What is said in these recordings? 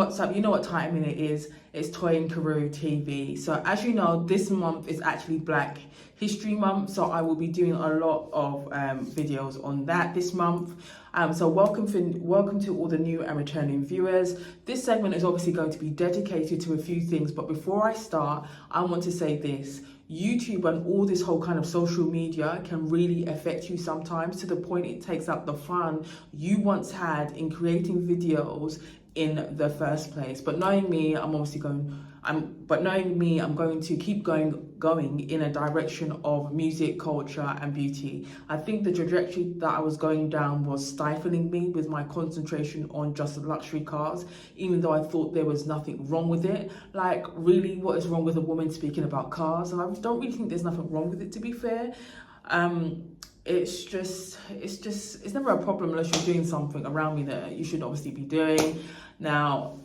what's up? You know what time it is. It's Toy and Karoo TV. So as you know, this month is actually Black History Month. So I will be doing a lot of videos on that this month. So welcome to all the new and returning viewers. This segment is obviously going to be dedicated to a few things. But before I start, I want to say this. YouTube and all this whole kind of social media can really affect you sometimes, to the point it takes up the fun you once had in creating videos in the first place. But knowing me, I'm going to keep going in a direction of music, culture and beauty. I think the trajectory that I was going down was stifling me with my concentration on just luxury cars, even though I thought there was nothing wrong with it. Like, really, what is wrong with a woman speaking about cars? And I don't really think there's nothing wrong with it, to be fair. It's never a problem unless you're doing something around me that you should obviously be doing. Now,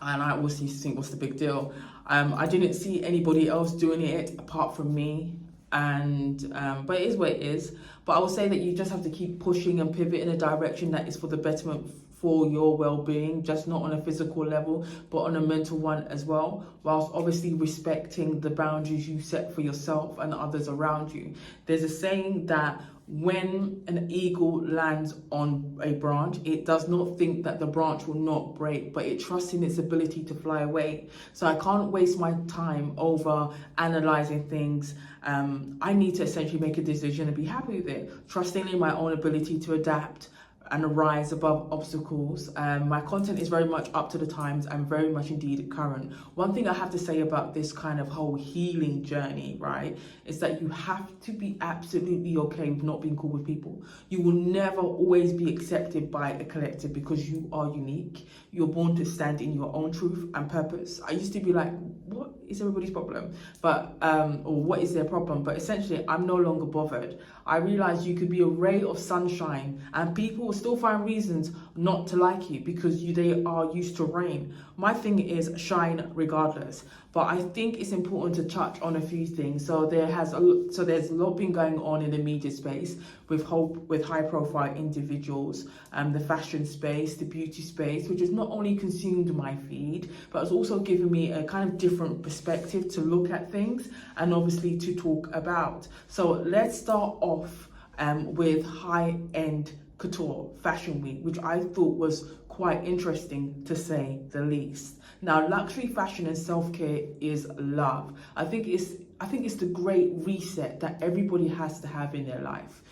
and I obviously think, what's the big deal? I didn't see anybody else doing it apart from me, and but it is what it is. But I will say that you just have to keep pushing and pivot in a direction that is for the betterment for your well-being, just not on a physical level, but on a mental one as well, whilst obviously respecting the boundaries you set for yourself and others around you. There's a saying that when an eagle lands on a branch, it does not think that the branch will not break, but it trusts in its ability to fly away. So I can't waste my time over analysing things. I need to essentially make a decision and be happy with it, trusting in my own ability to adapt and rise above obstacles. My content is very much up to the times and very much indeed current. One thing I have to say about this kind of whole healing journey, right, is that you have to be absolutely okay with not being cool with people. You will never always be accepted by a collective because you are unique. You're born to stand in your own truth and purpose. I used to be like, what is everybody's problem? But, or what is their problem? But essentially, I'm no longer bothered. I realized you could be a ray of sunshine and people will still find reasons not to like you because they are used to rain. My thing is shine regardless. But I think it's important to touch on a few things. So there's a lot been going on in the media space with high profile individuals, the fashion space, the beauty space, which has not only consumed my feed, but has also given me a kind of different perspective to look at things and obviously to talk about. So let's start off with high-end couture fashion week, which I thought was quite interesting to say the least. Now, luxury fashion and self-care is love. I think it's the great reset that everybody has to have in their life.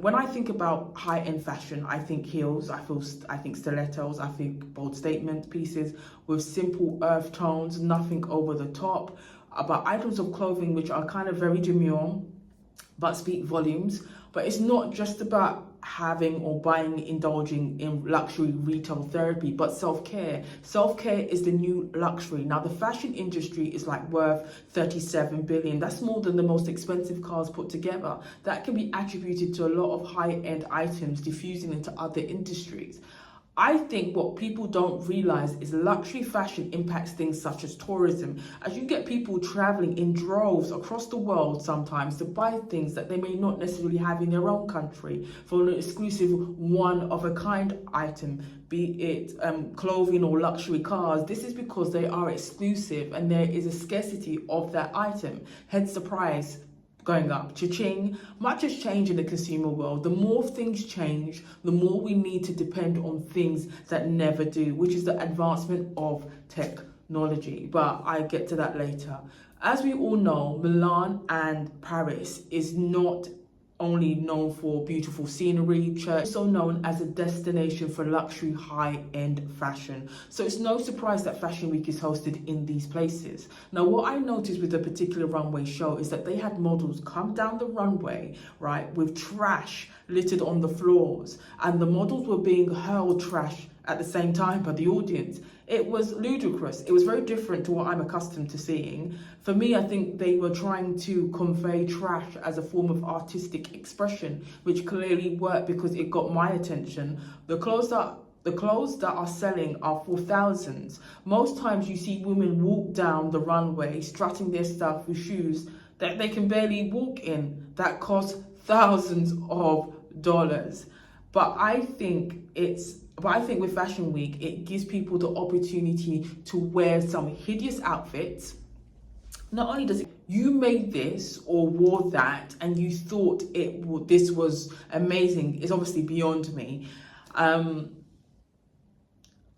When I think about high-end fashion, I think heels, I think stilettos, I think bold statement pieces with simple earth tones, nothing over the top, but items of clothing which are kind of very demure, but speak volumes. But it's not just about having or buying, indulging in luxury retail therapy, but self-care. Self-care is the new luxury. Now, the fashion industry is like worth 37 billion. That's more than the most expensive cars put together. That can be attributed to a lot of high-end items diffusing into other industries. I think what people don't realize is luxury fashion impacts things such as tourism, as you get people traveling in droves across the world sometimes to buy things that they may not necessarily have in their own country for an exclusive one-of-a-kind item, be it clothing or luxury cars. This is because they are exclusive and there is a scarcity of that item, hence the price going up. Cha-ching. Much has changed in the consumer world. The more things change, the more we need to depend on things that never do, which is the advancement of technology. But I get to that later. As we all know, Milan and Paris is not only known for beautiful scenery, church, also known as a destination for luxury high-end fashion. So it's no surprise that Fashion Week is hosted in these places. Now, what I noticed with a particular runway show is that they had models come down the runway, right, with trash littered on the floors, and the models were being hurled trash at the same time by the audience. It was ludicrous. It was very different to what I'm accustomed to seeing. For me, I think they were trying to convey trash as a form of artistic expression, which clearly worked because it got my attention. The clothes that are selling are for thousands. Most times you see women walk down the runway strutting their stuff with shoes that they can barely walk in that cost thousands of dollars. But I think it's But I think with Fashion Week, it gives people the opportunity to wear some hideous outfits. Not only does it, you made this or wore that and you thought this was amazing, it's obviously beyond me.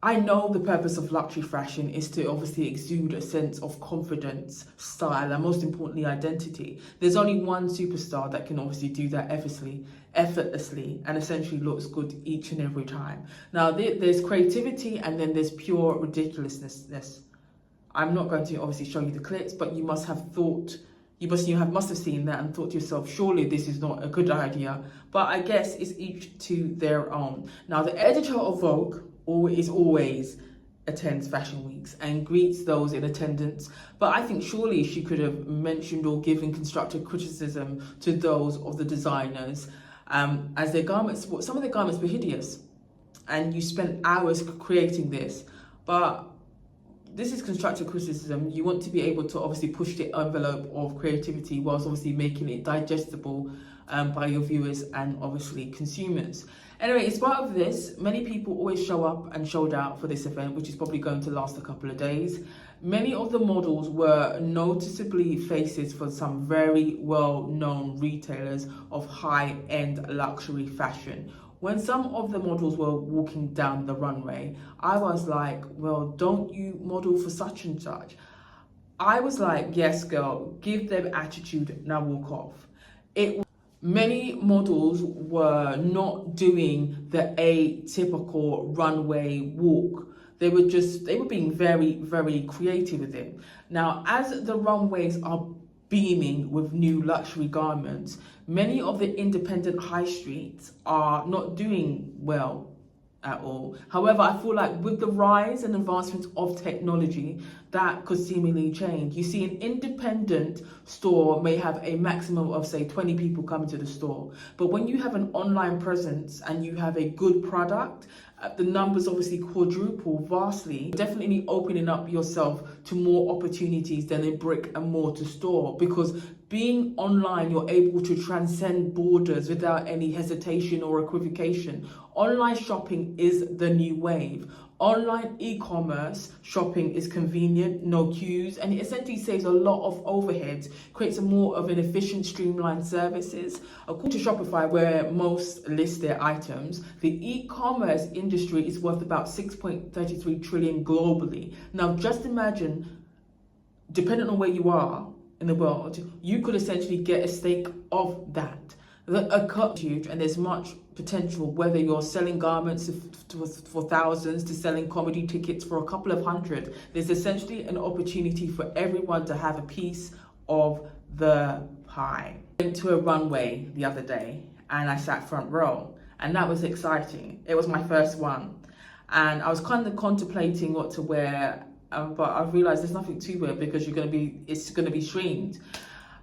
I know the purpose of luxury fashion is to obviously exude a sense of confidence, style, and most importantly, identity. There's only one superstar that can obviously do that effortlessly, and essentially looks good each and every time. Now, there's creativity and then there's pure ridiculousness. I'm not going to obviously show you the clips, but you must have thought, you must have seen that and thought to yourself, surely this is not a good idea. But I guess it's each to their own. Now, the editor of Vogue always attends Fashion Weeks and greets those in attendance. But I think surely she could have mentioned or given constructive criticism to those of the designers, as their garments, some of their garments were hideous, and you spent hours creating this. But this is constructive criticism. You want to be able to obviously push the envelope of creativity whilst obviously making it digestible by your viewers and obviously consumers. Anyway, in spite of this, many people always show up and showed out for this event, which is probably going to last a couple of days. Many of the models were noticeably faces for some very well-known retailers of high-end luxury fashion. When some of the models were walking down the runway, I was like, well, don't you model for such and such? I was like, yes, girl, give them attitude, now walk off. Many models were not doing the atypical runway walk. They were being very, very creative with it. Now, as the runways are beaming with new luxury garments, many of the independent high streets are not doing well at all. However, I feel like with the rise and advancement of technology, that could seemingly change. You see, an independent store may have a maximum of, say, 20 people coming to the store. But when you have an online presence and you have a good product, the numbers obviously quadruple vastly, definitely opening up yourself to more opportunities than a brick and mortar store. Because being online, you're able to transcend borders without any hesitation or equivocation. Online shopping is the new wave. Online e-commerce shopping is convenient, no queues, and it essentially saves a lot of overheads, creates a more of an efficient, streamlined services. According to Shopify, where most list their items, the e-commerce industry is worth about 6.33 trillion globally. Now, just imagine, depending on where you are in the world, you could essentially get a stake of that. A cut huge, and there's much potential, whether you're selling garments for thousands to selling comedy tickets for a couple of hundred. There's essentially an opportunity for everyone to have a piece of the pie. I went to a runway the other day and I sat front row, and that was exciting. It was my first one, and I was kind of contemplating what to wear, but I realized there's nothing to wear because it's going to be streamed.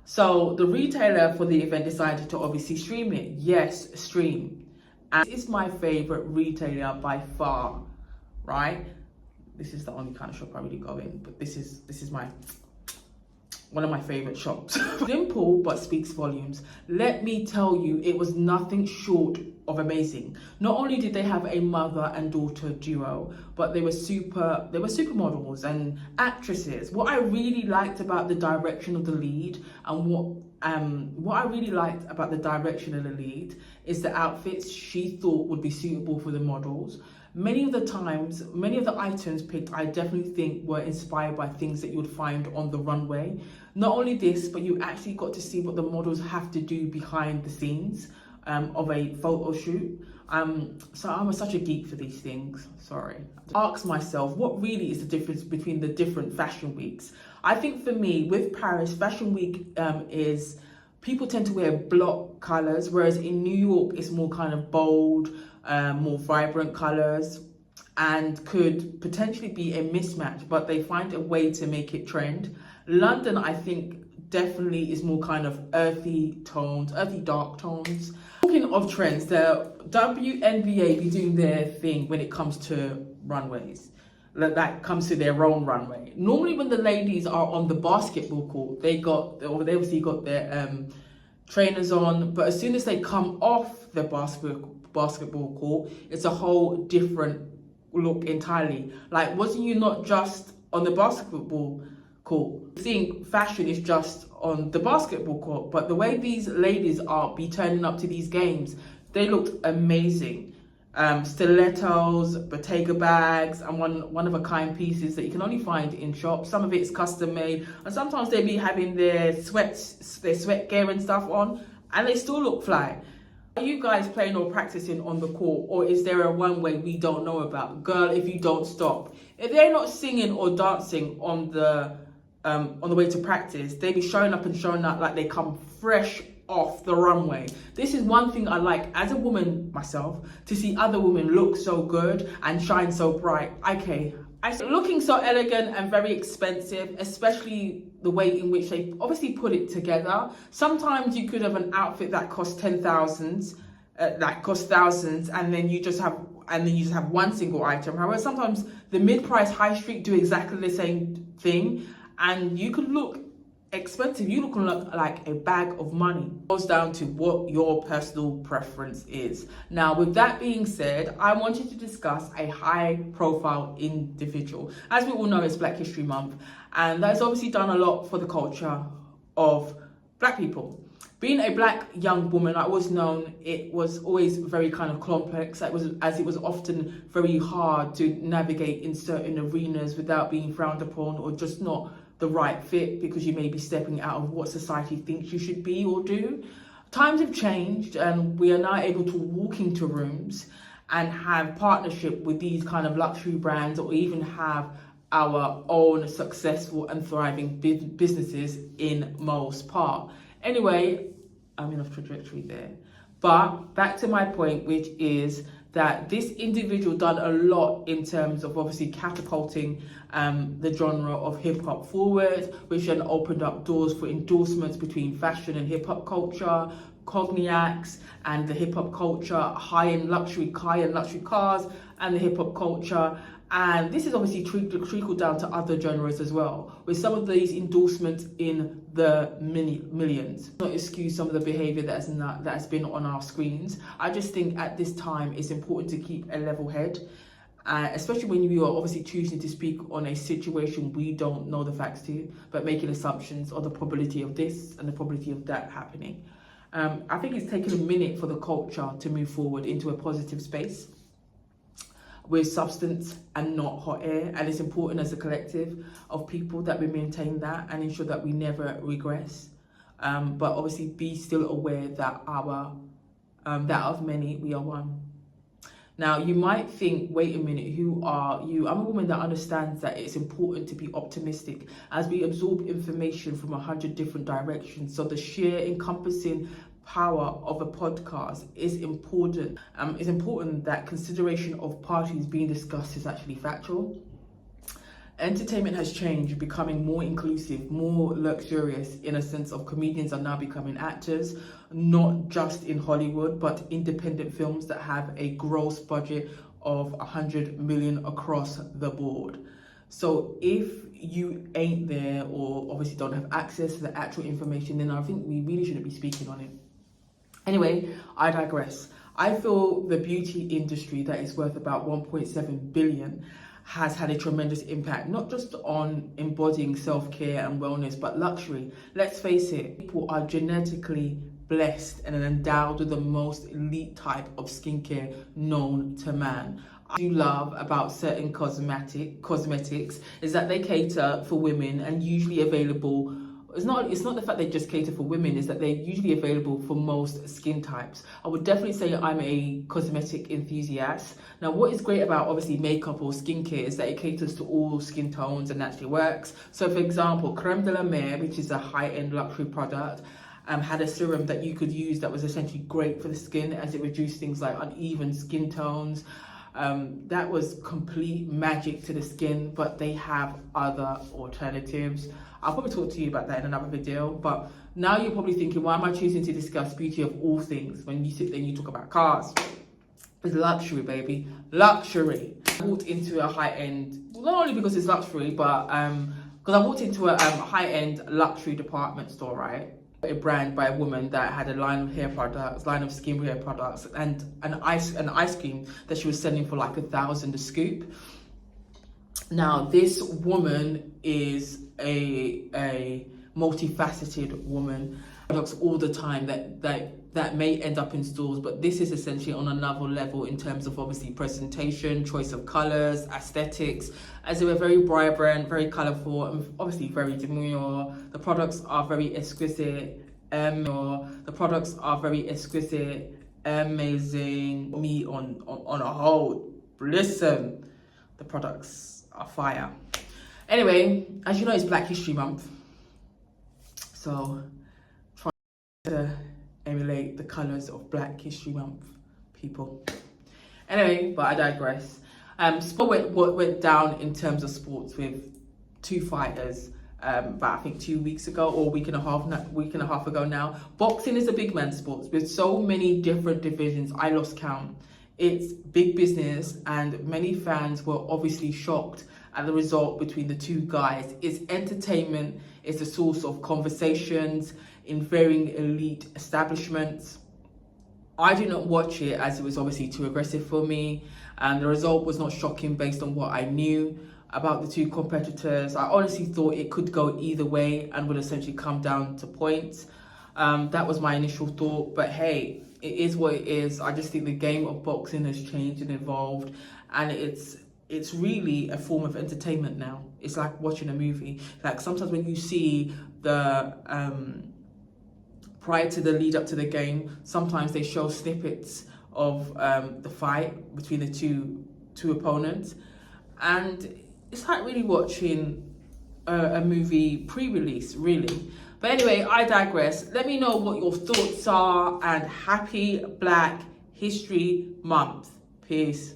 So the retailer for the event decided to obviously stream it. Yes, stream. And it's my favorite retailer by far, right? This is the only kind of shop I really go in, but this is one of my favorite shops. Simple, but speaks volumes. Let me tell you, it was nothing short of amazing. Not only did they have a mother and daughter duo, but they were supermodels and actresses. What I really liked about the direction of the lead, and what I really liked about the direction of the lead is the outfits she thought would be suitable for the models. Many of the items picked, I definitely think were inspired by things that you would find on the runway. Not only this, but you actually got to see what the models have to do behind the scenes of a photo shoot. So I'm such a geek for these things, sorry. Ask myself, what really is the difference between the different fashion weeks? I think for me, with Paris, Fashion Week is, people tend to wear block colours, whereas in New York, it's more kind of bold, more vibrant colours, and could potentially be a mismatch, but they find a way to make it trend. London, I think, definitely is more kind of earthy tones, earthy dark tones. Talking of trends, the WNBA be doing their thing when it comes to runways. That comes to their own runway. Normally when the ladies are on the basketball court, they obviously got their trainers on, but as soon as they come off the basketball basketball court. It's a whole different look entirely. Like, wasn't you not just on the basketball court? I think fashion is just on the basketball court, but the way these ladies are be turning up to these games, they looked amazing. Stilettos, Bottega bags, and one of a kind pieces that you can only find in shops. Some of it's custom made, and sometimes they be having their sweat gear and stuff on, and they still look fly. Are you guys playing or practicing on the court, or is there a one way we don't know about? Girl, if you don't stop, if they're not singing or dancing on the way to practice, they be showing up and showing out like they come fresh off the runway. This is one thing I like as a woman myself, to see other women look so good and shine so bright. Okay, looking so elegant and very expensive, especially the way in which they obviously put it together. Sometimes you could have an outfit that costs thousands, and then you just have one single item. However, sometimes the mid-price high street do exactly the same thing, and you could look expensive. You look like a bag of money. It goes down to what your personal preference is. Now, with that being said, I wanted to discuss a high-profile individual. As we all know, it's Black History Month, and that's obviously done a lot for the culture of Black people. Being a Black young woman, I was known, it was always very kind of complex. It was often very hard to navigate in certain arenas without being frowned upon, or just not the right fit, because you may be stepping out of what society thinks you should be or do. Times have changed, and we are now able to walk into rooms and have partnership with these kind of luxury brands, or even have our own successful and thriving businesses in most part. Anyway, I'm in a trajectory there. But back to my point, which is that this individual done a lot in terms of obviously catapulting the genre of hip hop forward, which then opened up doors for endorsements between fashion and hip hop culture, cognacs and the hip hop culture, high-end luxury cars and the hip hop culture. And this is obviously trickled down to other genres as well, with some of these endorsements in the millions. Not excuse some of the behaviour that has been on our screens. I just think at this time it's important to keep a level head, especially when you are obviously choosing to speak on a situation we don't know the facts to, but making assumptions on the probability of this and the probability of that happening. I think it's taken a minute for the culture to move forward into a positive space with substance and not hot air, and it's important as a collective of people that we maintain that and ensure that we never regress, but obviously be still aware that that of many we are one. Now, you might think, wait a minute, who are you? I'm a woman that understands that it's important to be optimistic as we absorb information from 100 different directions. So the sheer encompassing power of a podcast is important. It's important that consideration of parties being discussed is actually factual. Entertainment has changed, becoming more inclusive, more luxurious, in a sense of comedians are now becoming actors, not just in Hollywood, but independent films that have a gross budget of 100 million across the board. So if you ain't there, or obviously don't have access to the actual information, then I think we really shouldn't be speaking on it. Anyway, I digress. I feel the beauty industry that is worth about 1.7 billion has had a tremendous impact, not just on embodying self-care and wellness, but luxury. Let's face it, people are genetically blessed and endowed with the most elite type of skincare known to man. I do love about certain cosmetics is that they cater for women and usually available. It's not the fact they just cater for women, is that they're usually available for most skin types. I would definitely say I'm a cosmetic enthusiast. Now, what is great about obviously makeup or skincare is that it caters to all skin tones and actually works. So for example, Creme de la Mer, which is a high-end luxury product, had a serum that you could use that was essentially great for the skin as it reduced things like uneven skin tones. That was complete magic to the skin, but they have other alternatives. I'll probably talk to you about that in another video, but now you're probably thinking, why am I choosing to discuss beauty of all things when you sit there and you talk about cars? It's luxury, baby. Luxury. I walked into a high-end, not only because it's luxury, but because I walked into a high-end luxury department store, right? a brand by a woman that had a line of hair products, line of skincare products, and an ice cream that she was selling for like 1,000 a scoop. Now, this woman is a multifaceted woman. Products all the time that may end up in stores, but this is essentially on another level in terms of obviously presentation, choice of colors, aesthetics, as they were very vibrant, very colorful, and obviously very demure. The products are very exquisite. The products are very exquisite, amazing. Me on a whole, listen, the products are fire. Anyway, as you know, it's Black History Month, so try to emulate the colors of Black History Month, people. Anyway, but I digress. What went down in terms of sports with two fighters about, I think, 2 weeks ago, or a week and a half ago now. Boxing is a big man sport with so many different divisions. I lost count. It's big business, and many fans were obviously shocked at the result between the two guys. It's entertainment. It's a source of conversations in varying elite establishments. I did not watch it as it was obviously too aggressive for me, and the result was not shocking based on what I knew about the two competitors. I honestly thought it could go either way and would essentially come down to points. That was my initial thought, but hey, it is what it is. I just think the game of boxing has changed and evolved, and it's really a form of entertainment now. It's like watching a movie. Like sometimes when you see the prior to the lead up to the game, sometimes they show snippets of the fight between the two opponents, and it's like really watching a movie pre-release, really. But anyway, I digress. Let me know what your thoughts are, and happy Black History Month. Peace.